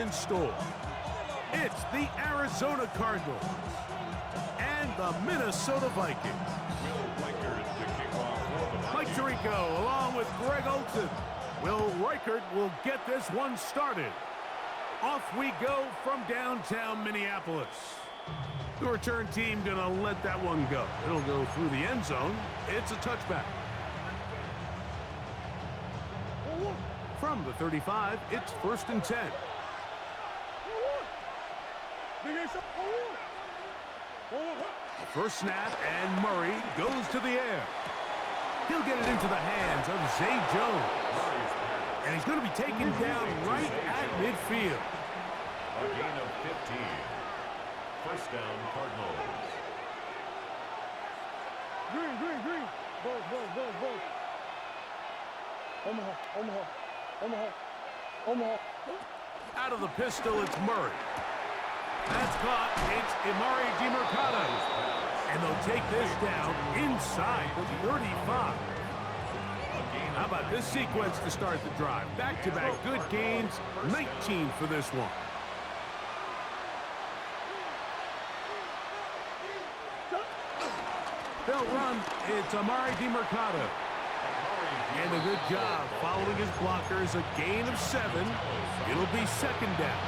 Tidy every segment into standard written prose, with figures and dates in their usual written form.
in store. It's the Arizona Cardinals and the Minnesota Vikings. Mike Tirico along with Greg Olsen. Will Reichert will get this one started. Off we go from downtown Minneapolis. The return team gonna let that one go. It'll go through the end zone. It's a touchback. From the 35, it's 1st and 10. First snap, and Murray goes to the air. He'll get it into the hands of Zay Jones. And he's going to be taken down right at midfield. A gain of 15. First down, Cardinals. Green. Ball. Omaha. Out of the pistol, it's Murray. That's caught. It's Emari Demercado. And they'll take this down inside the 35. How about this sequence to start the drive? Back-to-back good gains, 19 for this one. They'll run. It's Emari Demercado. And a good job following his blockers. A gain of 7. It'll be 2nd down.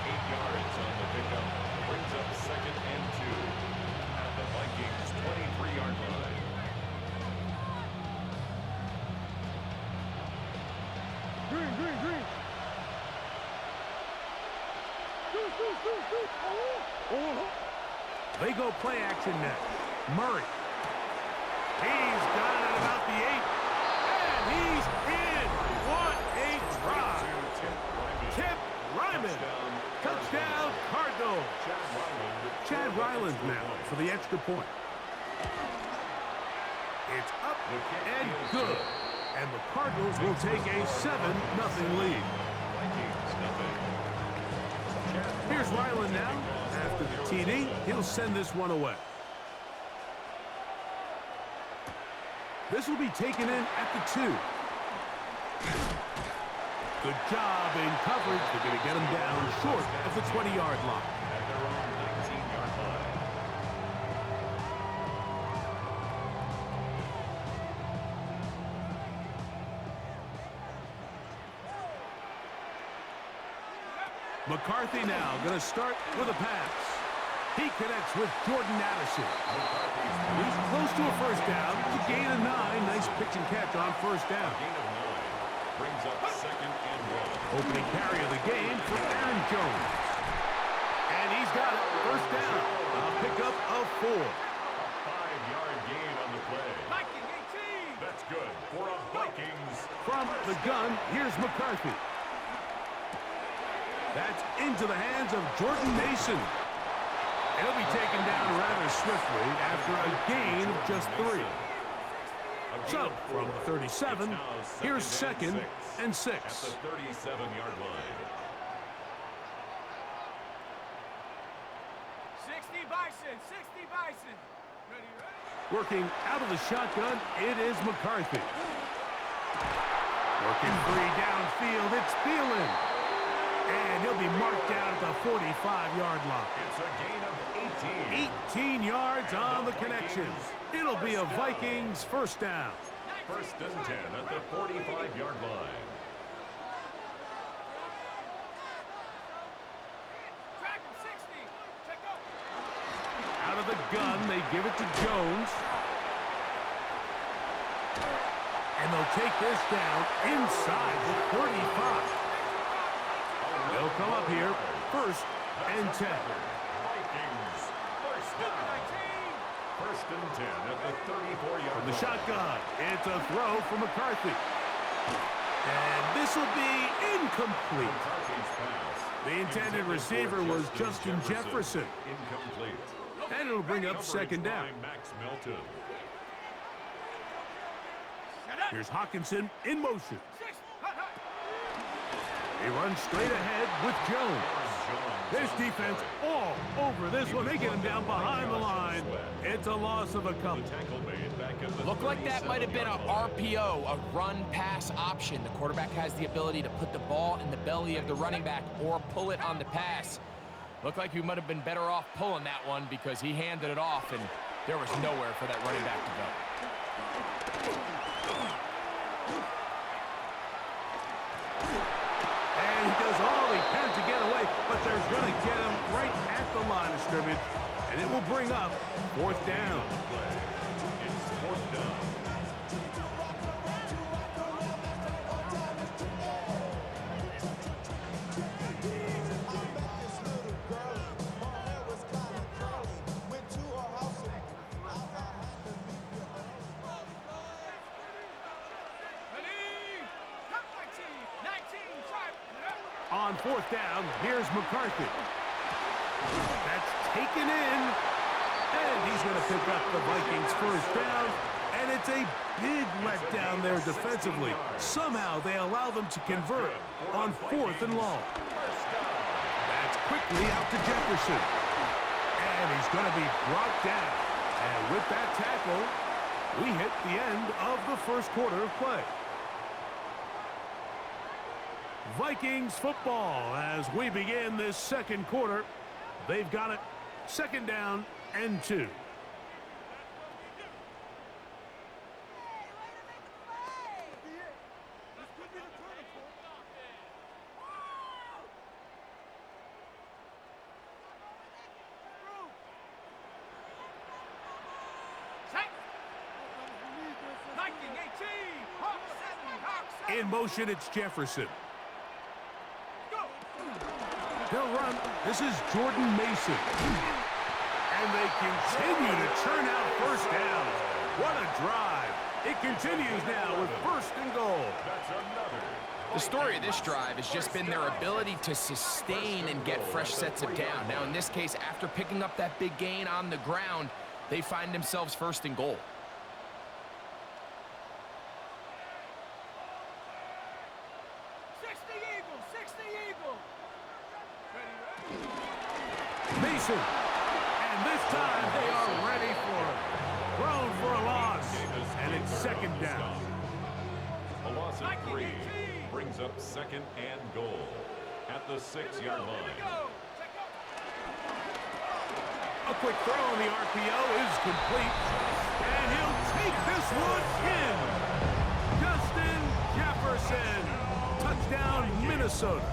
8 yards on the pickup. Brings up 2nd and 2 at the Vikings' 23-yard line. Green. They go play action next. Murray. He's got it at about the 8. And he's in. What a drive. Tip Ryman. Touchdown, Cardinals. Chad Ryland now for the extra point. It's up and good. And the Cardinals will take a 7-0 lead. Here's Ryland now. After the TD, he'll send this one away. This will be taken in at the 2. Good job in coverage. They're going to get him down short of the 20-yard line. At their own 19-yard line. McCarthy now going to start with a pass. He connects with Jordan Addison. He's close to a first down. It's a gain of 9. Nice pitch and catch on first down. Gain of 9. Brings up 2nd and 1. Opening carry of the game for Aaron Jones. And he's got it. First down. A pickup of 4. A 5-yard gain on the play. Viking 18. That's good for a Vikings. From the gun, here's McCarthy. That's into the hands of Jordan Mason. He'll be taken down rather swiftly after a gain of just 3. So, from the 37, here's 2nd and 6. At the 37-yard line. 60 Bison. Ready. Working out of the shotgun, it is McCarthy. Working free downfield, it's Thielen. And he'll be marked down at the 45-yard line. It's a gain of 18. 18 yards on the connection. It'll be a Vikings first down. 1st and 10 at the 45-yard line. Out of the gun, they give it to Jones. And they'll take this down inside the 35. They'll come up here, 1st and 10. Vikings, first down. 1st and 10 at the 34-yard From the line. shotgun, it's a throw for McCarthy. And this will be incomplete. McCarthy's pass. The intended receiver was Justin Jefferson. Incomplete. And it'll bring up 2nd down. Max Melton. Here's Hawkinson in motion. He runs straight ahead with Jones. This defense all over this one. They get him down behind the line. It's a loss of a couple. Looked like that might have been a RPO, a run-pass option. The quarterback has the ability to put the ball in the belly of the running back or pull it on the pass. Looked like he might have been better off pulling that one because he handed it off, and there was nowhere for that running back to go. And he does all he can to get away, but they're going to get him right at the line of scrimmage, and it will bring up 4th down. It's 4th down. On 4th down, here's McCarthy. That's taken in, and he's going to pick up the Vikings' 1st down, and it's a big letdown there defensively. Somehow they allow them to convert on 4th and long. That's quickly out to Jefferson, and he's going to be brought down. And with that tackle, we hit the end of the 1st quarter of play. Vikings football as we begin this 2nd quarter. They've got it 2nd down and 2. In motion, it's Jefferson. They'll run. This is Jordan Mason. And they continue to churn out 1st down. What a drive. It continues now with 1st and goal. The story of this drive has just been their ability to sustain and get fresh sets of down. Now, in this case, after picking up that big gain on the ground, they find themselves 1st and goal. Mason, and this time they are ready for it. Thrown for a loss, and it's 2nd down. A loss of 3 brings up 2nd and goal at the 6-yard line. A quick throw on the RPO is complete, and he'll take this one in. Justin Jefferson, touchdown Minnesota.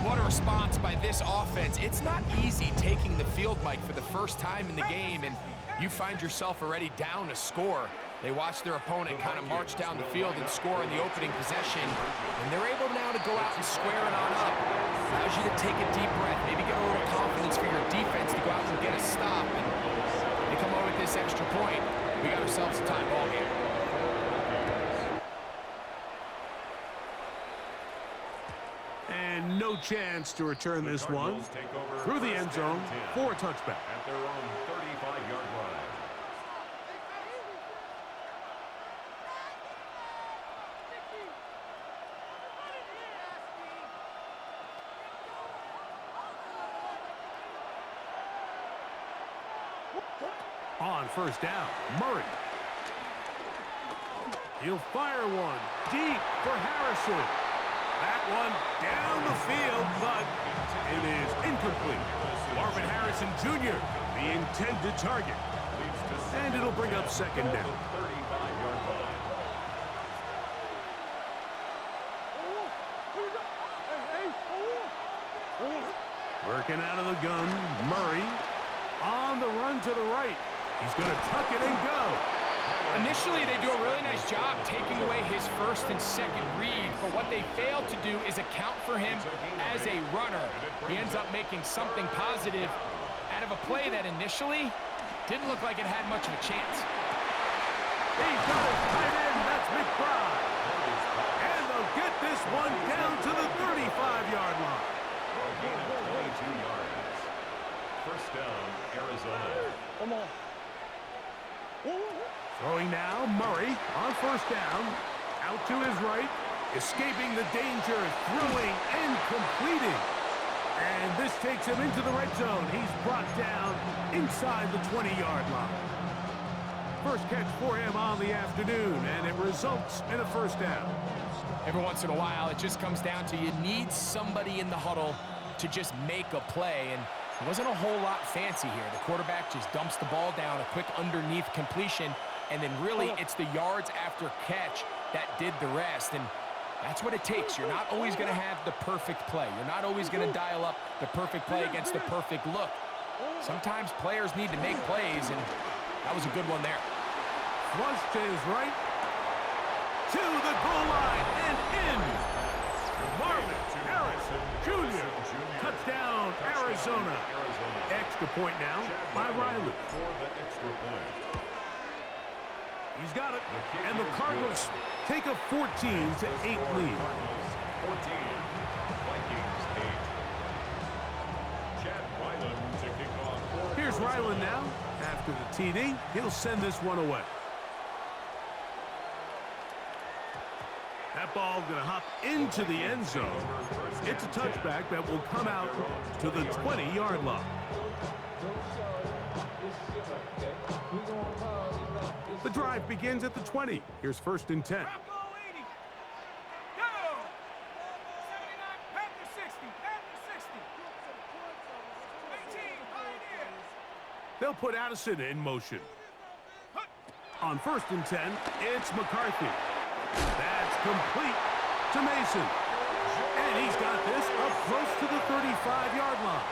What a response by this offense. It's not easy taking the field, Mike, for the first time in the game, and you find yourself already down a score. They watch their opponent kind of march down the field and score in the opening possession, and they're able now to go out and square it on up. Allows you to take a deep breath, maybe get a little confidence for your defense to go out and get a stop, and they come over with this extra point. We got ourselves a tie ball game. And no chance to return this one through the end zone for a touchback. At their own 35-yard line. On 1st down, Murray. He'll fire one deep for Harrison. That one down the field, but it is incomplete. Marvin Harrison Jr., the intended target. And it'll bring up 2nd down. Working out of the gun, Murray on the run to the right. He's going to tuck it and go. Initially, they do a really nice job taking away his 1st and 2nd read, but what they fail to do is account for him as a runner. He ends up making something positive out of a play that initially didn't look like it had much of a chance. He's got his tight end, that's McBride. And they'll get this one down to the 35-yard line. A gain of 22 yards. 1st down, Arizona. Come on. Throwing now, Murray on 1st down. Out to his right. escaping the danger, throwing and completing. And this takes him into the red zone. He's brought down inside the 20-yard line. First catch for him on the afternoon, and it results in a first down. Every once in a while, it just comes down to you need somebody in the huddle to just make a play, and it wasn't a whole lot fancy here. The quarterback just dumps the ball down, a quick underneath completion, and then really it's the yards after catch that did the rest, and that's what it takes. You're not always going to have the perfect play. You're not always going to dial up the perfect play against the perfect look. Sometimes players need to make plays, and that was a good one there. Flush to his right, to the goal line, and in. Marvin Harrison Jr. Touchdown, Arizona. Extra point now by Riley. For the extra point. He's got it, and the Cardinals take a 14-8 lead. 14, Vikings 8. Chad Ryland to kick off. Here's Ryland now. After the TD, he'll send this one away. That ball going to hop into the end zone. It's a touchback that will come out to the 20-yard line. The drive begins at the 20. Here's first and 10. Bronco 80. Go. 79. Panther 60. Panther 60. 18. Pioneer. They'll put Addison in motion. On first and 10, it's McCarthy. That's complete to Mason. And he's got this up close to the 35-yard line.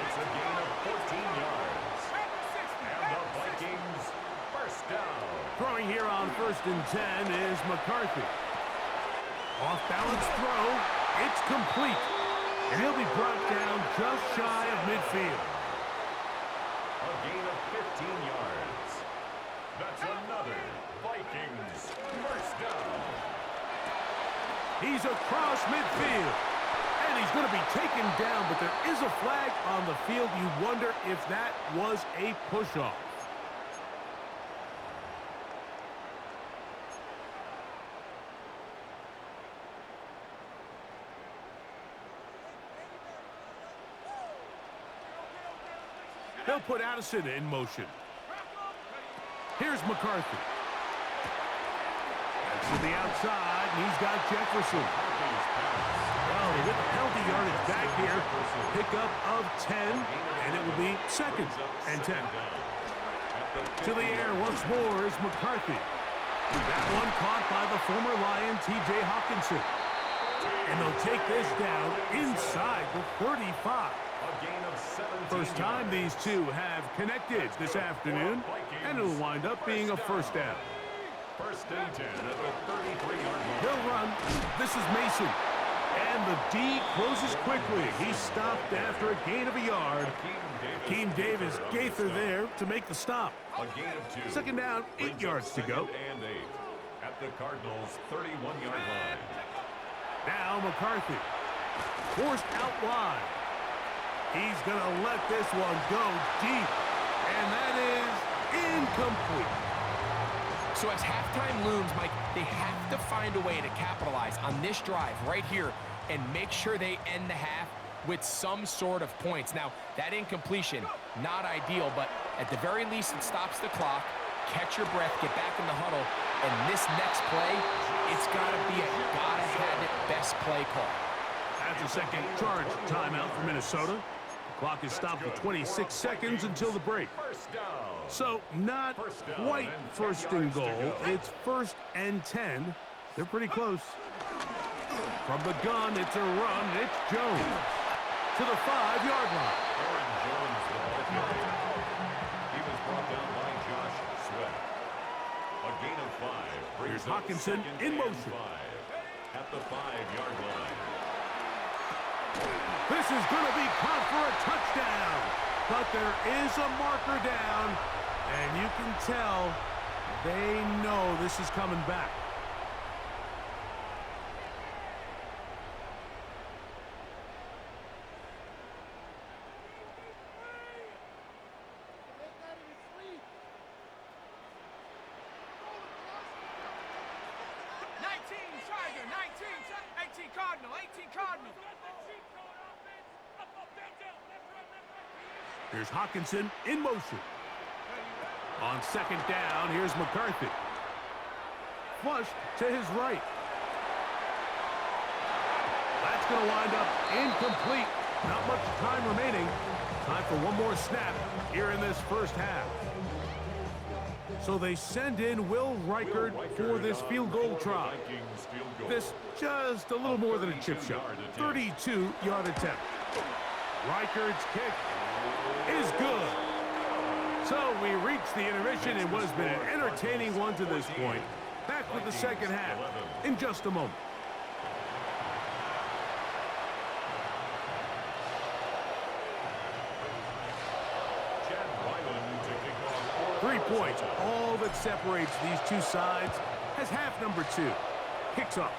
It's a gain of 14 yards. Panther 60. And the Vikings first down. Throwing here on first and 10 is McCarthy. Off-balance throw. It's complete. And he'll be brought down just shy of midfield. A gain of 15 yards. That's another Vikings first down. He's across midfield. And he's going to be taken down, but there is a flag on the field. You wonder if that was a push-off. They'll put Addison in motion. Here's McCarthy. That's to the outside, and he's got Jefferson. Well, they get the penalty yardage back here. Pickup of 10, and it will be second and 10. To the air once more is McCarthy. That one caught by the former Lion, T.J. Hawkinson. And they'll take this down inside the 35. First time these two have connected this afternoon, and it'll wind up being a first down. First and 10 at the 33-yard line. He'll run. This is Mason. And the D closes quickly. He's stopped after a gain of a yard. Akeem Davis Gaither there to make the stop. A gain of 2. Second down, 8 yards to go. And 8 at the Cardinals' 31-yard line. Now McCarthy. Forced out wide. He's going to let this one go deep. And that is incomplete. So as halftime looms, Mike, they have to find a way to capitalize on this drive right here and make sure they end the half with some sort of points. Now, that incompletion, not ideal, but at the very least, it stops the clock. Catch your breath, get back in the huddle, and this next play, it's got to be a gotta-have-it best play call. That's a second charge timeout for Minnesota. The clock is stopped at 26 seconds until the break. So not quite first and goal. It's first and 10. They're pretty close. From the gun, it's a run. It's Jones to the 5-yard line. Aaron Jones, the ball carrier. He was brought down by Josh Sweat. A gain of 5 brings Here's up Hawkinson second in and motion. 5 at the 5-yard line. This is going to be caught for a touchdown. But there is a marker down, and you can tell they know this is coming back. Tiger, 19. Cardinals. Here's Hawkinson in motion. On second down, here's McCarthy. Flush to his right. That's going to wind up incomplete. Not much time remaining. Time for one more snap here in this first half. So they send in Will Reichard for this field goal try. This just a little more than a chip shot. 32-yard attempt. Reichard's kick is good. So we reach the intermission in what has been an entertaining one to this point. Back with the second half in just a moment. 3 points, all that separates these two sides, has half number 2. Kicks off.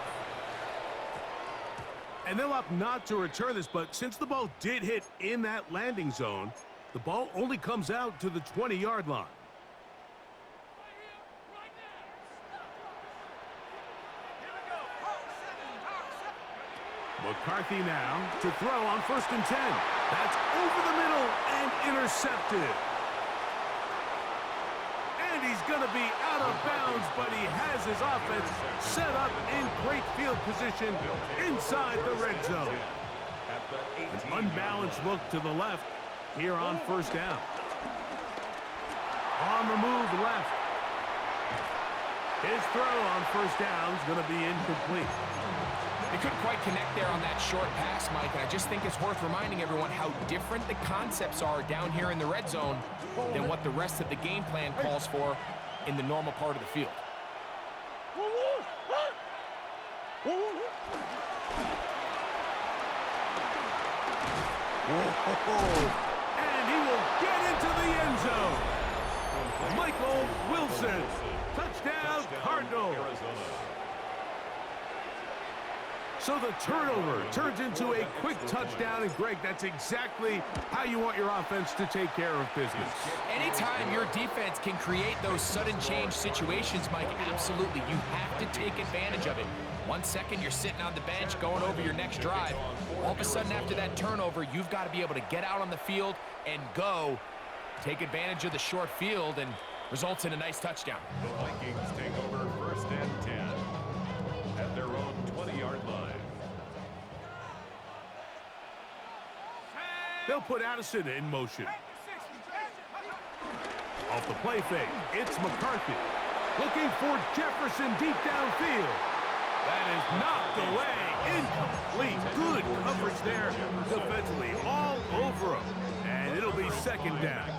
And they'll opt not to return this, but since the ball did hit in that landing zone, the ball only comes out to the 20-yard line. McCarthy now to throw on 1st and 10. That's over the middle and intercepted. And he's going to be out of bounds, but he has his offense set up in great field position inside the red zone. An unbalanced look to the left here on 1st down. On the move left. His throw on 1st down is going to be incomplete. They couldn't quite connect there on that short pass, Mike, and I just think it's worth reminding everyone how different the concepts are down here in the red zone than what the rest of the game plan calls for in the normal part of the field. And he will get into the end zone. Michael Wilson. Touchdown, Cardinals. So the turnover turns into a quick touchdown, and Greg, that's exactly how you want your offense to take care of business. Anytime your defense can create those sudden change situations, Mike, absolutely, you have to take advantage of it. 1 second, you're sitting on the bench going over your next drive. All of a sudden, after that turnover, you've got to be able to get out on the field and go. Take advantage of the short field, and results in a nice touchdown. The Vikings take over 1st and 10 at their own 20-yard line. They'll put Addison in motion. Off the play fake, it's McCarthy. Looking for Jefferson deep downfield. That is knocked away. Incomplete. Good coverage there defensively. All over him. And it'll be 2nd down.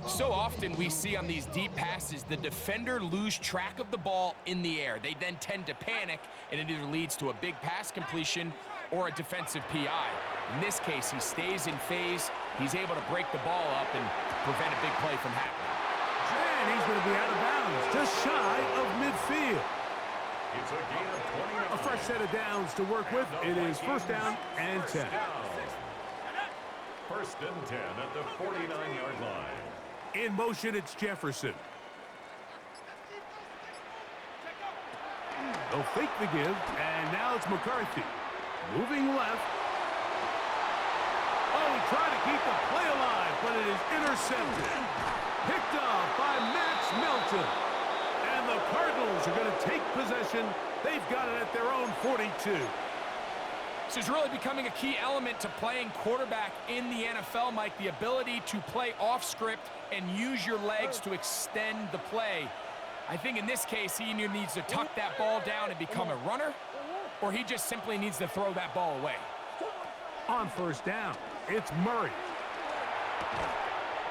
So often we see on these deep passes, the defender lose track of the ball in the air. They then tend to panic, and it either leads to a big pass completion or a defensive PI. In this case, he stays in phase. He's able to break the ball up and prevent a big play from happening. And he's going to be out of bounds, just shy of midfield. It's a gain of 29. A fresh set of downs to work with. It is 1st down and 10. 1st and 10 at the 49-yard line. In motion, it's Jefferson. They'll fake the give, and now it's McCarthy. Moving left. Oh, he tried to keep the play alive, but it is intercepted. Picked off by Max Melton. And the Cardinals are going to take possession. They've got it at their own 42. This is really becoming a key element to playing quarterback in the NFL, Mike, the ability to play off script and use your legs to extend the play. I think in this case, he either needs to tuck that ball down and become a runner, or he just simply needs to throw that ball away. On 1st down, it's Murray.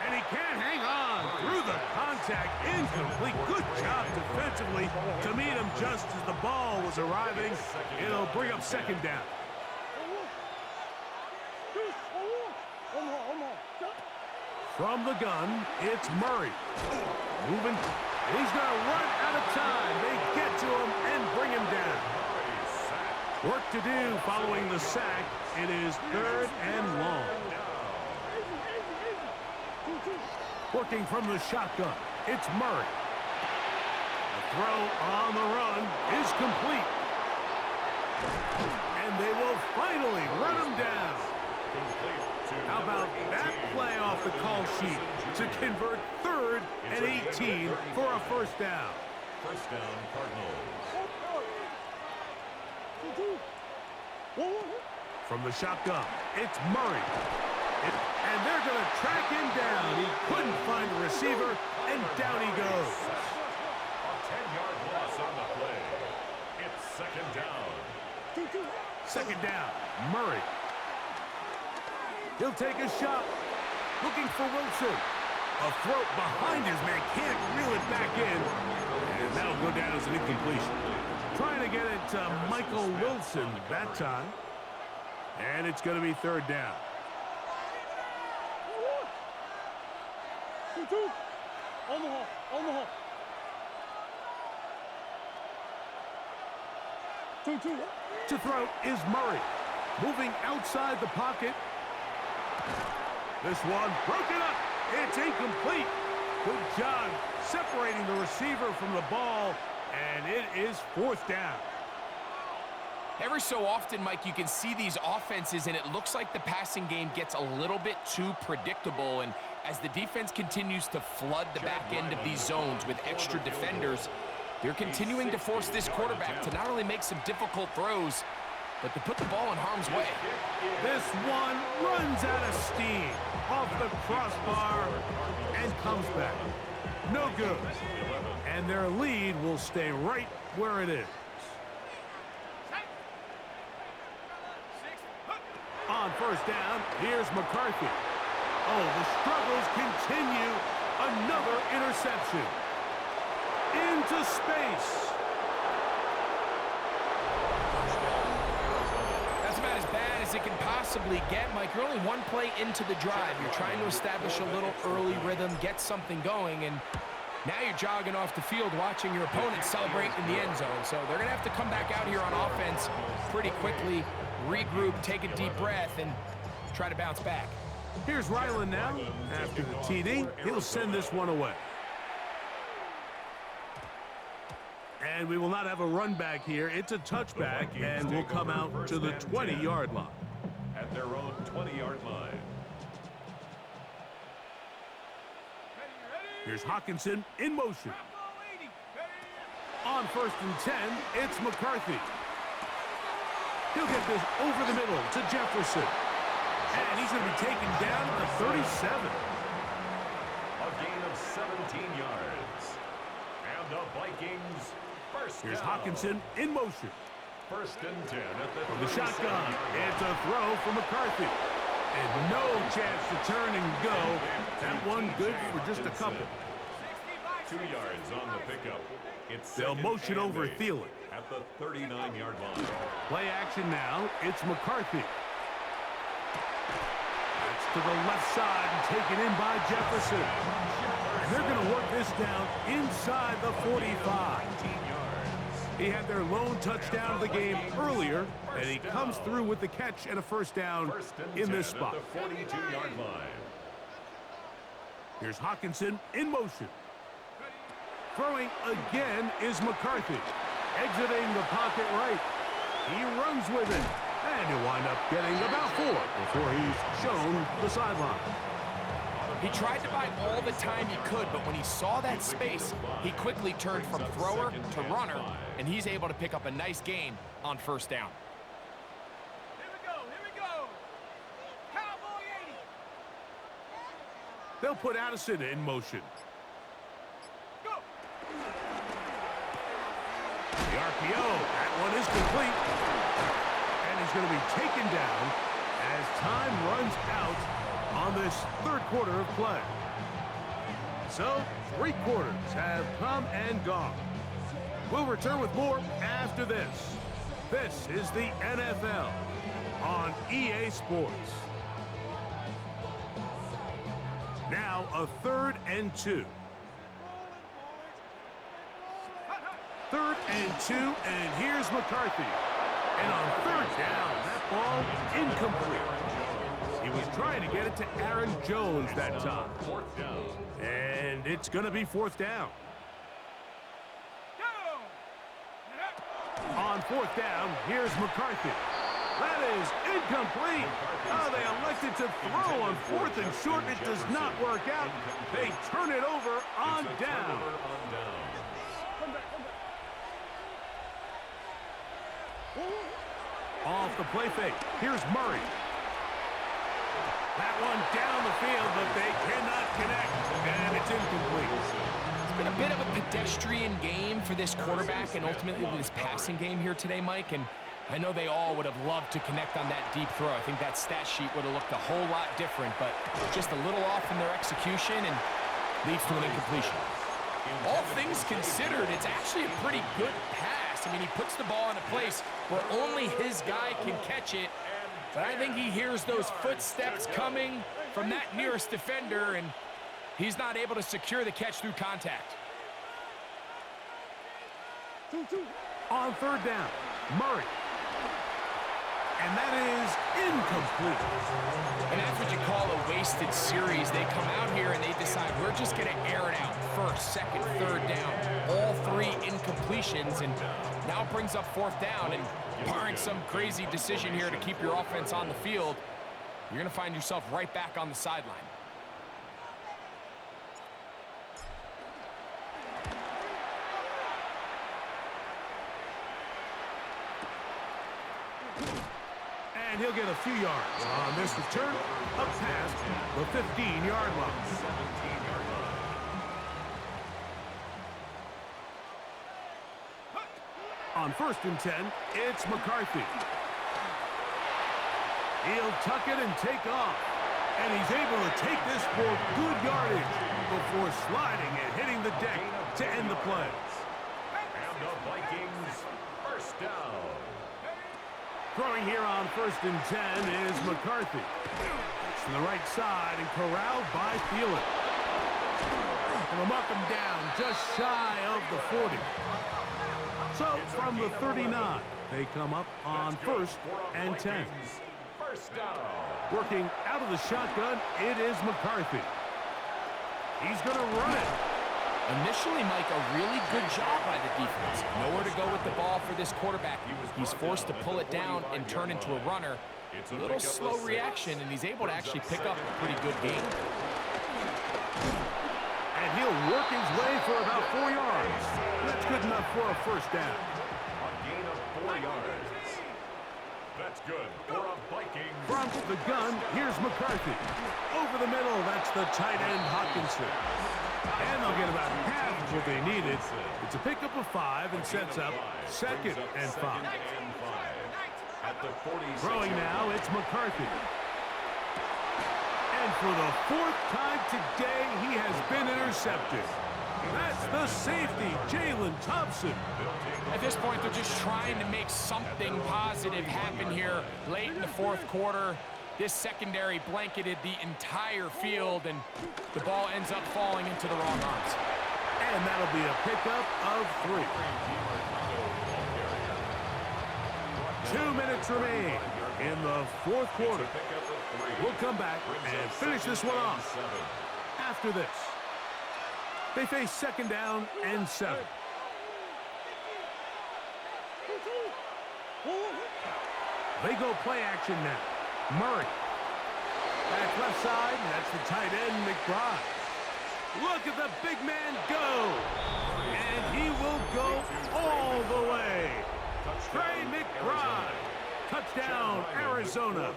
And he can't hang on through the contact. Incomplete. Good job defensively to meet him just as the ball was arriving. It'll bring up 2nd down. From the gun, it's Murray. Moving. He's going to run out of time. They get to him and bring him down. Work to do following the sack. It is 3rd and long. Working from the shotgun, it's Murray. The throw on the run is complete. And And they will finally run him down. How about that play off the call sheet to convert 3rd and 18 for a first down? First down, Cardinals. From the shotgun, it's Murray. And they're going to track him down. He couldn't find the receiver, and down he goes. A 10-yard loss on the play. It's second down. Second down, Murray. He'll take a shot. Looking for Wilson. A throw behind his man. Can't reel it back in. And that'll go down as an incompletion. Trying to get it to Michael Wilson that time. And it's going to be 3rd down. To throw is Murray. Moving outside the pocket. This one broken up. It's incomplete. Good job separating the receiver from the ball. And it is 4th down. Every so often, Mike, you can see these offenses, and it looks like the passing game gets a little bit too predictable. And as the defense continues to flood the back end of these zones with extra defenders, they're continuing to force this quarterback to not only make some difficult throws, but to put the ball in harm's way. This one runs out of steam off the crossbar and comes back. No good. And their lead will stay right where it is. On first down, here's McCarthy. Oh, the struggles continue. Another interception. Into space. That's about as bad as it can possibly get, Mike. You're only one play into the drive. You're trying to establish a little early rhythm, get something going, and now you're jogging off the field watching your opponent celebrate in the end zone. So they're going to have to come back out here on offense pretty quickly, regroup, take a deep breath, and try to bounce back. Here's Ryland now. After the TD, he'll send this one away. And we will not have a run back here. It's a touchback, and we'll come out to the 20-yard line. At their own 20-yard line. Here's Hawkinson in motion. On first and 10, it's McCarthy. He'll get this over the middle to Jefferson. And he's going to be taken down at the 37. A gain of 17 yards. And the Vikings first Here's down. Hawkinson in motion. First and 10 at the From the 37. shotgun, it's a throw for McCarthy. And no chance to turn and go. That one good for just a couple. 2 yards on the pickup. It's They'll second motion and over 8 Thielen. at the 39-yard line. Play action now. It's McCarthy. That's to the left side and taken in by Jefferson. And they're going to work this down inside the 45. 19 yards. He had their lone touchdown of the game earlier, and he comes through with the catch and a first down First and in 10 this spot. at the 42-yard line. Here's Hawkinson in motion. Throwing again is McCarthy. Exiting the pocket right. He runs with it. And he'll wind up getting about 4 before he's shown the sideline. He tried to buy all the time he could, but when he saw that space, he quickly turned from thrower to runner, and he's able to pick up a nice gain on first down. Here we go. Cowboy 80. They'll put Addison in motion. Go. The RPO, that one is complete. And he's going to be taken down as time runs out on this third quarter of play. So, 3 quarters have come and gone. We'll return with more after this. This is the NFL on EA Sports. Now, a 3rd and 2. 3rd and 2, and here's McCarthy. And on 3rd down, that ball incomplete. He was trying to get it to Aaron Jones that time. 4th down. And it's going to be 4th down. Go. On 4th down, here's McCarthy. That is incomplete. Oh, they elected to throw on 4th and short. It does not work out. They turn it over on down. Off the play fake. Here's Murray. That one down the field, but they cannot connect, and it's incomplete. It's been a bit of a pedestrian game for this quarterback and ultimately this passing game here today, Mike, and I know they all would have loved to connect on that deep throw. I think that stat sheet would have looked a whole lot different, but just a little off in their execution and leads to an incompletion. All things considered, it's actually a pretty good pass. I mean, he puts the ball in a place where only his guy can catch it, but I think he hears those footsteps coming from that nearest defender, and he's not able to secure the catch through contact. On 3rd down, Murray. And that is incomplete. And that's what you call a wasted series. They come out here and they decide we're just going to air it out. 1st, 2nd, 3rd down. All 3 incompletions, and now it brings up 4th down. And barring some crazy decision here to keep your offense on the field, you're going to find yourself right back on the sideline. And he'll get a few yards on this return up past the 15-yard line. On 1st and 10, it's McCarthy. He'll tuck it and take off. And he's able to take this for good yardage before sliding and hitting the deck to end the play. And the Vikings, 1st down. Throwing here on 1st and 10 is McCarthy. It's to the right side and corralled by Thielen. And they'll mark him down just shy of the 40. So from the 39, they come up on 1st and 10. 1st down. Working out of the shotgun, it is McCarthy. He's going to run it. Initially, Mike, a really good job by the defense. Nowhere to go with the ball for this quarterback. He's forced to pull it down and turn into a runner. A little slow reaction, and he's able to actually pick up a pretty good game. And he'll work his way for about 4 yards. That's good enough for a 1st down. A gain of 4 yards. That's good for a Viking. From the gun, here's McCarthy. Over the middle, that's the tight end Hockenson. And they'll get about half of what they needed. It's a pickup of 5 and sets up 2nd and 5. At the 46. Throwing now, it's McCarthy. And for the 4th time today, he has been intercepted. That's the safety, Jalen Thompson. At this point, they're just trying to make something positive happen here late in the 4th quarter. This secondary blanketed the entire field, and the ball ends up falling into the wrong arms. And that'll be a pickup of 3. 2 minutes remain in the 4th quarter. We'll come back and finish this one off after this. They face 2nd down and 7. They go play action now. Murray. Back left side, and that's the tight end, McBride. Look at the big man go. And he will go all the way. Trey McBride. Touchdown, Arizona.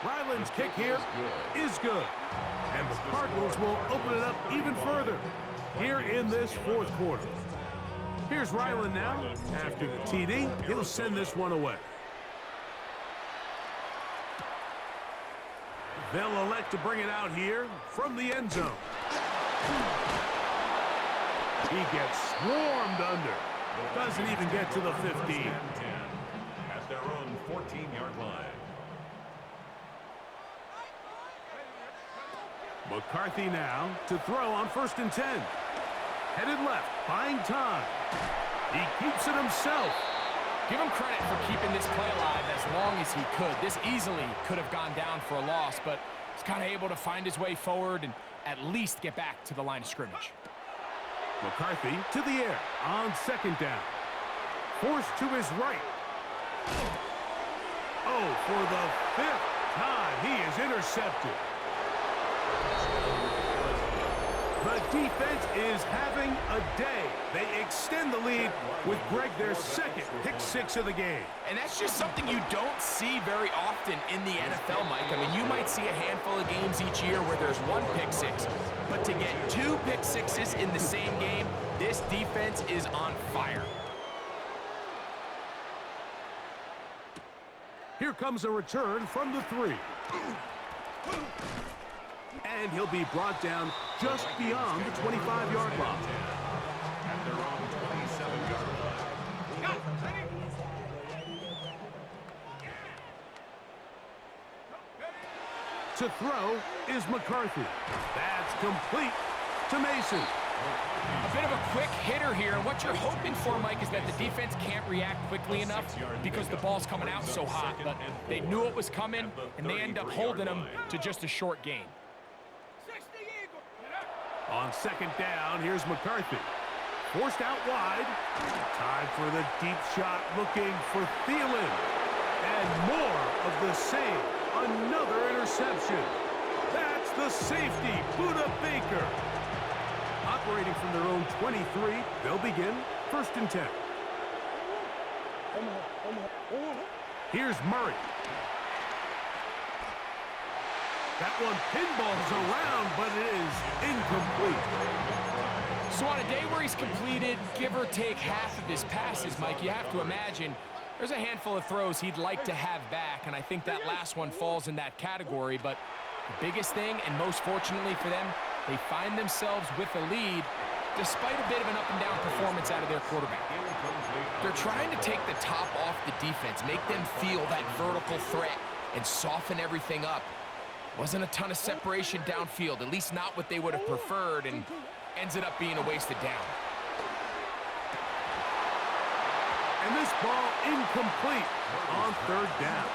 Ryland's kick here is good. And the Cardinals will open it up even further here in this 4th quarter. Here's Ryland now. After the TD, he'll send this one away. They'll elect to bring it out here from the end zone. He gets swarmed under. Doesn't even get to the 15. At their own 14-yard line. McCarthy now to throw on 1st and 10. Headed left, buying time. He keeps it himself. Give him credit for keeping this play alive as long as he could. This easily could have gone down for a loss, but he's kind of able to find his way forward and at least get back to the line of scrimmage. McCarthy to the air on 2nd down. Forced to his right. Oh, for the 5th time, he is intercepted. The defense is having a day. They extend the lead with Greg their second pick six of the game. And that's just something you don't see very often in the NFL, Mike. I mean, you might see a handful of games each year where there's one pick six, but to get 2 pick sixes in the same game, this defense is on fire. Here comes a return from the 3. And he'll be brought down just beyond the 25-yard line. At their own 27-yard line. Go, ready? To throw is McCarthy. That's complete to Mason. A bit of a quick hitter here, and what you're hoping for, Mike, is that the defense can't react quickly enough because the ball's coming out so hot, but they knew it was coming, and they end up holding them to just a short gain. 60 Eagle. On second down, here's McCarthy. Forced out wide. Time for the deep shot, looking for Thielen. And more of the same. Another interception. That's the safety, Budda Baker. Operating from their own 23, they'll begin 1st and 10. Here's Murray. That one pinballs around, but it is incomplete. So on a day where he's completed, give or take half of his passes, Mike, you have to imagine there's a handful of throws he'd like to have back, and I think that last one falls in that category. But the biggest thing, and most fortunately for them, they find themselves with a lead despite a bit of an up-and-down performance out of their quarterback. They're trying to take the top off the defense, make them feel that vertical threat, and soften everything up. Wasn't a ton of separation downfield, at least not what they would have preferred, and ends it up being a wasted down. And this ball incomplete on 3rd down.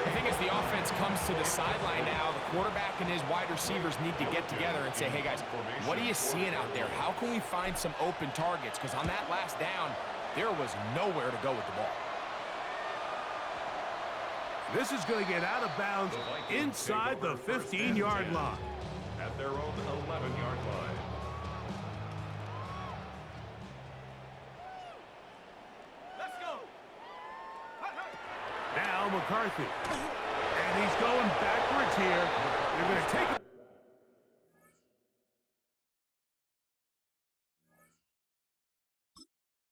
I think as the offense comes to the sideline now, the quarterback and his wide receivers need to get together and say, hey guys, what are you seeing out there? How can we find some open targets? Because on that last down, there was nowhere to go with the ball. This is going to get out of bounds inside the 15-yard line. At their own 11-yard line. Let's go. Now McCarthy. And he's going backwards here. They're going to take